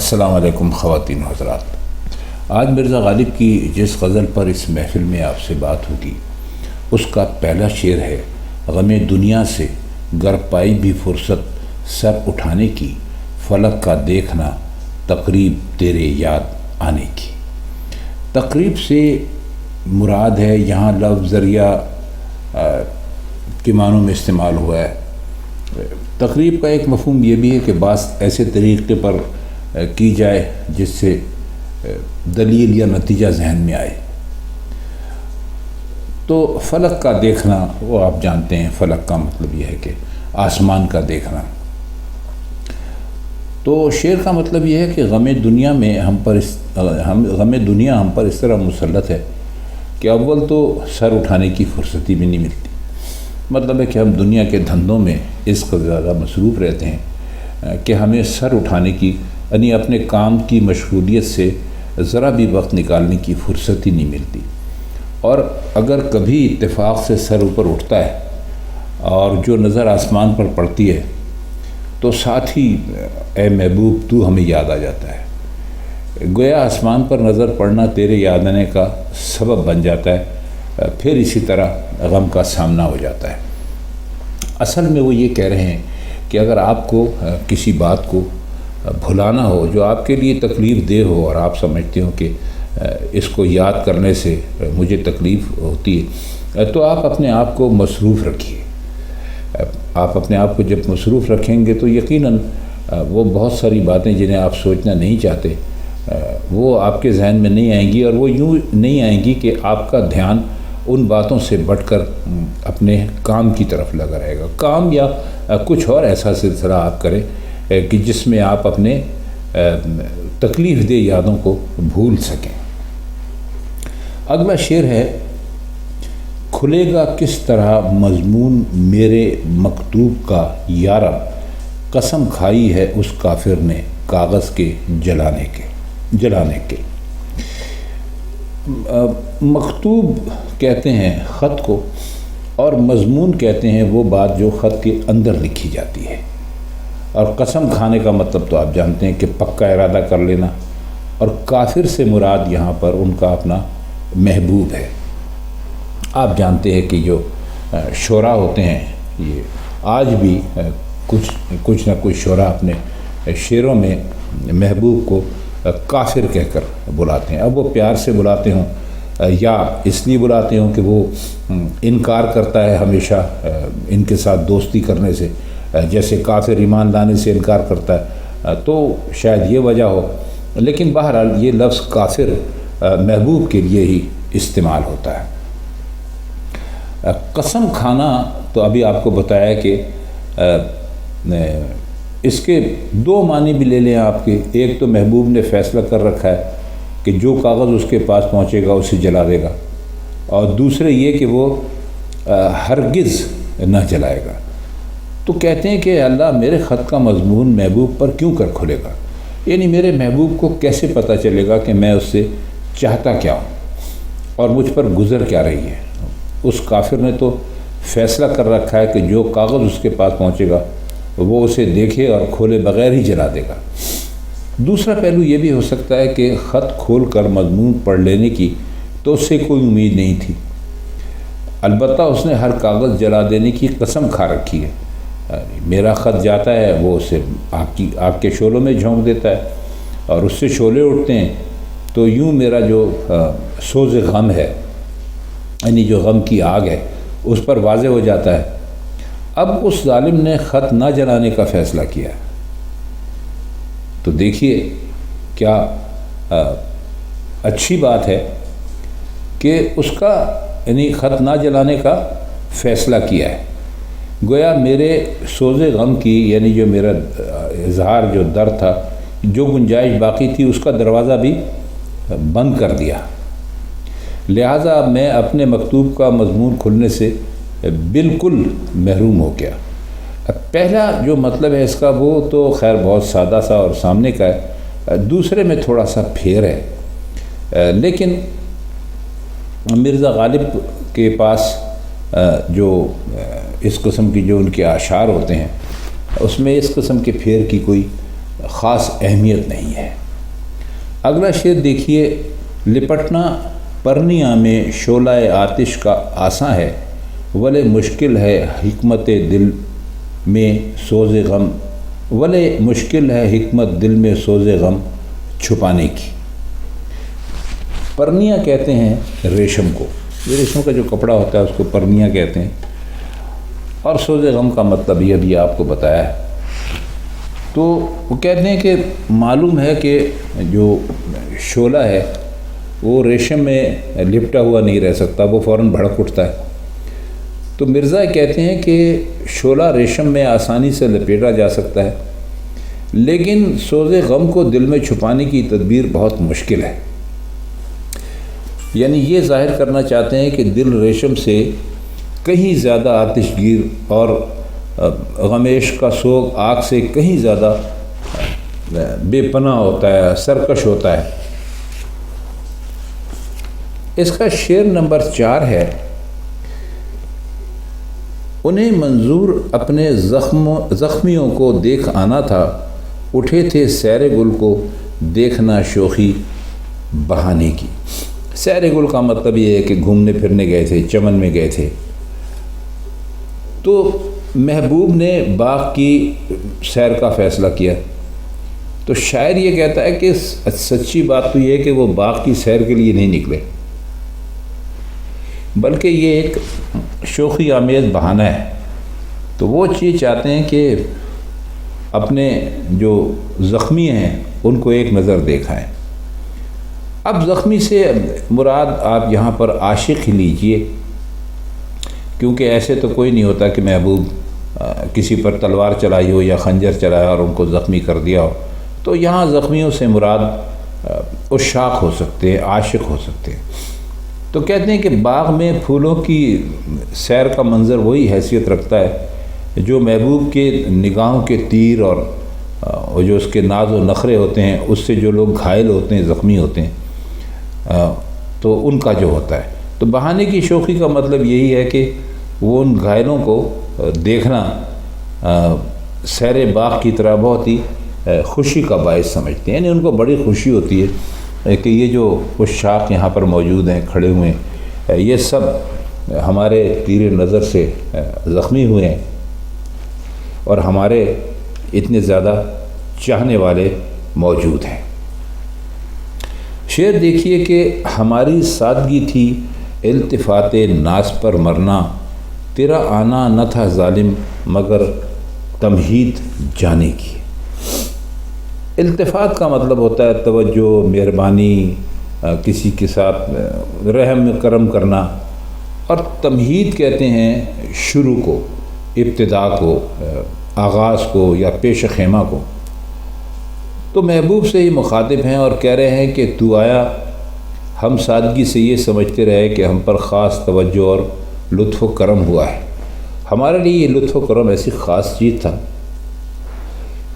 السلام علیکم خواتین حضرات۔ آج مرزا غالب کی جس غزل پر اس محفل میں آپ سے بات ہوگی اس کا پہلا شعر ہے: غم دنیا سے گر پائی بھی فرصت سر اٹھانے کی، فلک کا دیکھنا تقریب تیرے یاد آنے کی۔ تقریب سے مراد ہے یہاں لفظ ذریعہ کے معنوں میں استعمال ہوا ہے۔ تقریب کا ایک مفہوم یہ بھی ہے کہ بعض ایسے طریقے پر کی جائے جس سے دلیل یا نتیجہ ذہن میں آئے۔ تو فلک کا دیکھنا، وہ آپ جانتے ہیں فلک کا مطلب یہ ہے کہ آسمان کا دیکھنا۔ تو شعر کا مطلب یہ ہے کہ غم دنیا ہم پر اس طرح مسلط ہے کہ اول تو سر اٹھانے کی فرصتی بھی نہیں ملتی۔ مطلب ہے کہ ہم دنیا کے دھندوں میں اس قدر زیادہ مصروف رہتے ہیں کہ ہمیں سر اٹھانے کی، یعنی اپنے کام کی مشغولیت سے ذرا بھی وقت نکالنے کی فرصت ہی نہیں ملتی۔ اور اگر کبھی اتفاق سے سر اوپر اٹھتا ہے اور جو نظر آسمان پر پڑتی ہے تو ساتھ ہی اے محبوب تو ہمیں یاد آ جاتا ہے۔ گویا آسمان پر نظر پڑنا تیرے یاد آنے کا سبب بن جاتا ہے، پھر اسی طرح غم کا سامنا ہو جاتا ہے۔ اصل میں وہ یہ کہہ رہے ہیں کہ اگر آپ کو کسی بات کو بھلانا ہو جو آپ کے لیے تکلیف دہ ہو اور آپ سمجھتے ہو کہ اس کو یاد کرنے سے مجھے تکلیف ہوتی ہے، تو آپ اپنے آپ کو مصروف رکھیے۔ آپ اپنے آپ کو جب مصروف رکھیں گے تو یقیناً وہ بہت ساری باتیں جنہیں آپ سوچنا نہیں چاہتے وہ آپ کے ذہن میں نہیں آئیں گی، اور وہ یوں نہیں آئیں گی کہ آپ کا دھیان ان باتوں سے بٹ کر اپنے کام کی طرف لگا رہے گا۔ کام یا کچھ اور ایسا سلسلہ آپ کریں کہ جس میں آپ اپنے تکلیف دہ یادوں کو بھول سکیں۔ اگلا شعر ہے: کھلے گا کس طرح مضمون میرے مکتوب کا یارب، قسم کھائی ہے اس کافر نے کاغذ کے جلانے کے۔ مکتوب کہتے ہیں خط کو، اور مضمون کہتے ہیں وہ بات جو خط کے اندر لکھی جاتی ہے۔ اور قسم کھانے کا مطلب تو آپ جانتے ہیں کہ پکا ارادہ کر لینا، اور کافر سے مراد یہاں پر ان کا اپنا محبوب ہے۔ آپ جانتے ہیں کہ جو شعراء ہوتے ہیں یہ آج بھی کچھ نہ کچھ شعراء اپنے شعروں میں محبوب کو کافر کہہ کر بلاتے ہیں۔ اب وہ پیار سے بلاتے ہوں یا اس لیے بلاتے ہوں کہ وہ انکار کرتا ہے ہمیشہ ان کے ساتھ دوستی کرنے سے، جیسے کافر ایمان لانے سے انکار کرتا ہے، تو شاید یہ وجہ ہو۔ لیکن بہرحال یہ لفظ کافر محبوب کے لیے ہی استعمال ہوتا ہے۔ قسم کھانا تو ابھی آپ کو بتایا کہ اس کے دو معنی بھی لے لیں آپ کے۔ ایک تو محبوب نے فیصلہ کر رکھا ہے کہ جو کاغذ اس کے پاس پہنچے گا اسے جلا دے گا، اور دوسرے یہ کہ وہ ہرگز نہ جلائے گا۔ تو کہتے ہیں کہ اللہ میرے خط کا مضمون محبوب پر کیوں کر کھلے گا، یعنی میرے محبوب کو کیسے پتہ چلے گا کہ میں اس سے چاہتا کیا ہوں اور مجھ پر گزر کیا رہی ہے۔ اس کافر نے تو فیصلہ کر رکھا ہے کہ جو کاغذ اس کے پاس پہنچے گا وہ اسے دیکھے اور کھولے بغیر ہی جلا دے گا۔ دوسرا پہلو یہ بھی ہو سکتا ہے کہ خط کھول کر مضمون پڑھ لینے کی تو اس سے کوئی امید نہیں تھی، البتہ اس نے ہر کاغذ جلا دینے کی قسم کھا رکھی ہے۔ میرا خط جاتا ہے وہ اسے آگ کے شعلوں میں جھونک دیتا ہے، اور اس سے شعلے اٹھتے ہیں تو یوں میرا جو سوز غم ہے، یعنی جو غم کی آگ ہے، اس پر واضح ہو جاتا ہے۔ اب اس ظالم نے خط نہ جلانے کا فیصلہ کیا، تو دیکھیے کیا اچھی بات ہے کہ اس کا یعنی خط نہ جلانے کا فیصلہ کیا ہے۔ گویا میرے سوز غم کی، یعنی جو میرا اظہار جو درد تھا، جو گنجائش باقی تھی، اس کا دروازہ بھی بند کر دیا۔ لہٰذا اب میں اپنے مکتوب کا مضمون کھلنے سے بالکل محروم ہو گیا۔ پہلا جو مطلب ہے اس کا وہ تو خیر بہت سادہ سا اور سامنے کا ہے، دوسرے میں تھوڑا سا پھیر ہے۔ لیکن مرزا غالب کے پاس جو اس قسم کی جو ان کے اشعار ہوتے ہیں اس میں اس قسم کے پھیر کی کوئی خاص اہمیت نہیں ہے۔ اگلا شعر دیکھیے، لپٹنا پرنیا میں شعلہ آتش کا آساں ہے، ولے مشکل ہے حکمت دل میں سوز غم، ولے مشکل ہے حکمت دل میں سوز غم چھپانے کی۔ پرنیا کہتے ہیں ریشم کو، یہ ریشم کا جو کپڑا ہوتا ہے اس کو پرنیا کہتے ہیں، اور سوز غم کا مطلب یہ بھی آپ کو بتایا ہے۔ تو وہ کہتے ہیں کہ معلوم ہے کہ جو شعلہ ہے وہ ریشم میں لپٹا ہوا نہیں رہ سکتا، وہ فوراً بھڑک اٹھتا ہے۔ تو مرزا کہتے ہیں کہ شعلہ ریشم میں آسانی سے لپیٹا جا سکتا ہے، لیکن سوز غم کو دل میں چھپانے کی تدبیر بہت مشکل ہے۔ یعنی یہ ظاہر کرنا چاہتے ہیں کہ دل ریشم سے کہیں زیادہ آتش گیر اور غمیش کا سوگ آگ سے کہیں زیادہ بے پناہ ہوتا ہے، سرکش ہوتا ہے۔ اس کا شعر نمبر 4 ہے، انہیں منظور اپنے زخمیوں کو دیکھ آنا تھا، اٹھے تھے سیر گل کو دیکھنا شوخی بہانے کی۔ سیر گل کا مطلب یہ ہے کہ گھومنے پھرنے گئے تھے، چمن میں گئے تھے۔ تو محبوب نے باغ کی سیر کا فیصلہ کیا، تو شاعر یہ کہتا ہے کہ سچی بات تو یہ ہے کہ وہ باغ کی سیر کے لیے نہیں نکلے، بلکہ یہ ایک شوخی آمیز بہانہ ہے۔ تو وہ چیز چاہتے ہیں کہ اپنے جو زخمی ہیں ان کو ایک نظر دیکھائیں۔ اب زخمی سے مراد آپ یہاں پر عاشق ہی لیجئے، کیونکہ ایسے تو کوئی نہیں ہوتا کہ محبوب کسی پر تلوار چلائی ہو یا خنجر چلایا اور ان کو زخمی کر دیا ہو۔ تو یہاں زخمیوں سے مراد عشاق ہو سکتے ہیں، عاشق ہو سکتے ہیں۔ تو کہتے ہیں کہ باغ میں پھولوں کی سیر کا منظر وہی حیثیت رکھتا ہے جو محبوب کے نگاہوں کے تیر اور جو اس کے ناز و نخرے ہوتے ہیں اس سے جو لوگ گھائل ہوتے ہیں، زخمی ہوتے ہیں، تو ان کا جو ہوتا ہے۔ تو بہانے کی شوخی کا مطلب یہی ہے کہ وہ ان گھائلوں کو دیکھنا سیر باغ کی طرح بہت ہی خوشی کا باعث سمجھتے ہیں، یعنی ان کو بڑی خوشی ہوتی ہے کہ یہ جو عشاق یہاں پر موجود ہیں، کھڑے ہوئے ہیں، یہ سب ہمارے تیر نظر سے زخمی ہوئے ہیں اور ہمارے اتنے زیادہ چاہنے والے موجود ہیں۔ شعر دیکھیے کہ ہماری سادگی تھی التفات ناز پر مرنا، تیرا آنا نہ تھا ظالم مگر تمہید جانے کی۔ التفات کا مطلب ہوتا ہے توجہ، مہربانی، کسی کے ساتھ رحم کرم کرنا، اور تمہید کہتے ہیں شروع کو، ابتدا کو، آغاز کو یا پیش خیمہ کو۔ تو محبوب سے ہی مخاطب ہیں اور کہہ رہے ہیں کہ تو آیا، ہم سادگی سے یہ سمجھتے رہے کہ ہم پر خاص توجہ اور لطف و کرم ہوا ہے۔ ہمارے لیے یہ لطف و کرم ایسی خاص چیز تھا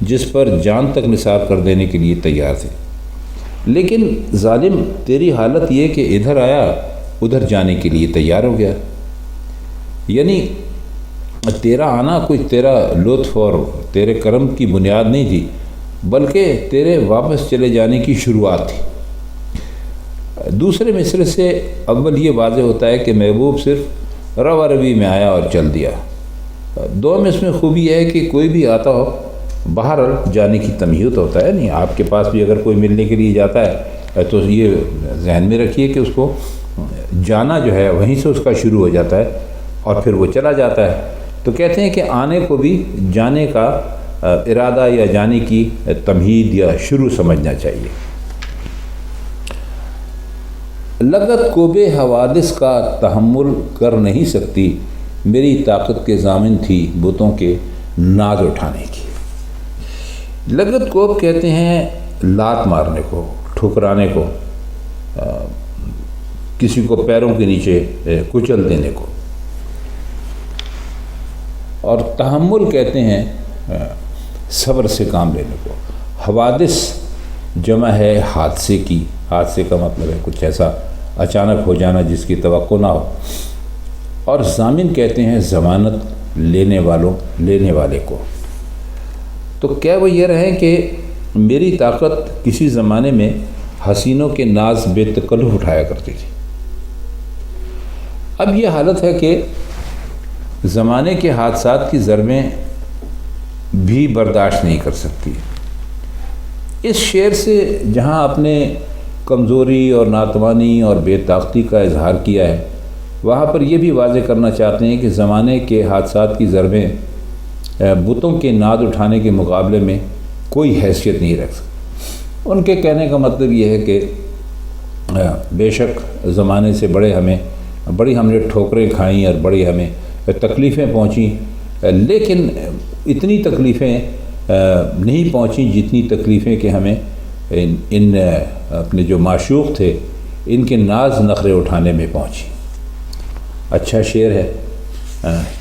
جس پر جان تک نثار کر دینے کے لیے تیار تھے، لیکن ظالم تیری حالت یہ کہ ادھر آیا ادھر جانے کے لیے تیار ہو گیا۔ یعنی تیرا آنا کوئی تیرا لطف اور تیرے کرم کی بنیاد نہیں تھی، بلکہ تیرے واپس چلے جانے کی شروعات تھی۔ دوسرے مصرے سے اول یہ واضح ہوتا ہے کہ محبوب صرف روا روی میں آیا اور چل دیا۔ دوم اس میں خوبی ہے کہ کوئی بھی آتا ہو باہر جانے کی تمہید ہوتا ہے، نہیں آپ کے پاس بھی اگر کوئی ملنے کے لیے جاتا ہے تو یہ ذہن میں رکھیے کہ اس کو جانا جو ہے وہیں سے اس کا شروع ہو جاتا ہے اور پھر وہ چلا جاتا ہے۔ تو کہتے ہیں کہ آنے کو بھی جانے کا ارادہ یا جانے کی تمہید یا شروع سمجھنا چاہیے۔ لگت کوبے حوادث کا تحمل کر نہیں سکتی، میری طاقت کے ضامن تھی بتوں کے ناز اٹھانے کی۔ لگت کوب کہتے ہیں لات مارنے کو، ٹھکرانے کو، کسی کو پیروں کے نیچے کچل دینے کو، اور تحمل کہتے ہیں صبر سے کام لینے کو۔ حوادث جمع ہے حادثے کی، حادثے کا مطلب ہے کچھ ایسا اچانک ہو جانا جس کی توقع نہ ہو، اور ضامن کہتے ہیں ضمانت لینے والے کو۔ تو کیا وہ یہ رہیں کہ میری طاقت کسی زمانے میں حسینوں کے ناز بے تکلف اٹھایا کرتی تھی، اب یہ حالت ہے کہ زمانے کے حادثات کی ضربیں بھی برداشت نہیں کر سکتی۔ اس شعر سے جہاں اپنے کمزوری اور ناتوانی اور بے طاقتی کا اظہار کیا ہے، وہاں پر یہ بھی واضح کرنا چاہتے ہیں کہ زمانے کے حادثات کی ضربیں بتوں کے ناز اٹھانے کے مقابلے میں کوئی حیثیت نہیں رکھ سکتی۔ ان کے کہنے کا مطلب یہ ہے کہ بے شک زمانے سے بڑی ہم نے ٹھوکریں کھائیں اور بڑی ہمیں تکلیفیں پہنچیں، لیکن اتنی تکلیفیں نہیں پہنچیں جتنی تکلیفیں کہ ہمیں ان اپنے جو معشوق تھے ان کے ناز نخرے اٹھانے میں پہنچی۔ اچھا شعر ہے،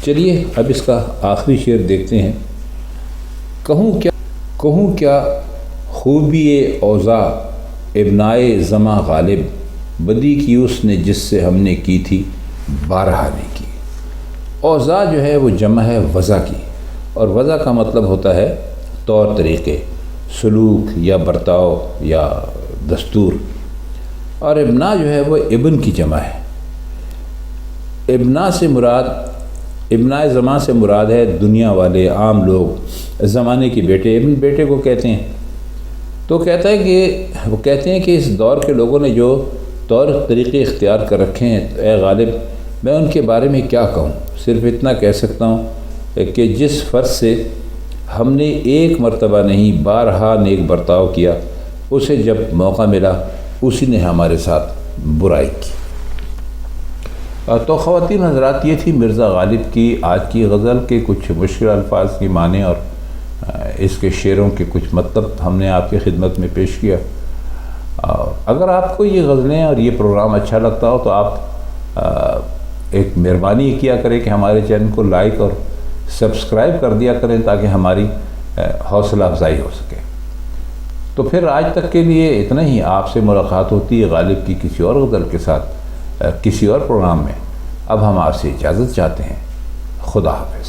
چلیے اب اس کا آخری شعر دیکھتے ہیں۔ کہوں کیا خوبی اوضاع ابنائے زماں غالب، بدی کی اس نے جس سے ہم نے کی تھی بارہا نے کی۔ اوضاع جو ہے وہ جمع ہے وضع کی، اور وضع کا مطلب ہوتا ہے طور طریقے، سلوک یا برتاؤ یا دستور، اور ابنا جو ہے وہ ابن کی جمع ہے۔ ابنائے زماں سے مراد ہے دنیا والے عام لوگ، زمانے کے بیٹے، ابن بیٹے کو کہتے ہیں۔ تو وہ کہتے ہیں کہ اس دور کے لوگوں نے جو طور طریقے اختیار کر رکھے ہیں، اے غالب میں ان کے بارے میں کیا کہوں، صرف اتنا کہہ سکتا ہوں کہ جس فرض سے ہم نے ایک مرتبہ نہیں بارہا نیک برتاؤ کیا، اسے جب موقع ملا اسی نے ہمارے ساتھ برائی کی۔ تو خواتین حضرات، یہ تھی مرزا غالب کی آج کی غزل کے کچھ مشکل الفاظ کی معنی اور اس کے شعروں کے کچھ مطلب ہم نے آپ کی خدمت میں پیش کیا۔ اگر آپ کو یہ غزلیں اور یہ پروگرام اچھا لگتا ہو تو آپ ایک مہربانی کیا کریں کہ ہمارے چینل کو لائک اور سبسکرائب کر دیا کریں تاکہ ہماری حوصلہ افزائی ہو سکے۔ تو پھر آج تک کے لیے اتنا ہی، آپ سے ملاقات ہوتی ہے غالب کی کسی اور غزل کے ساتھ کسی اور پروگرام میں۔ اب ہم آپ سے اجازت چاہتے ہیں، خدا حافظ۔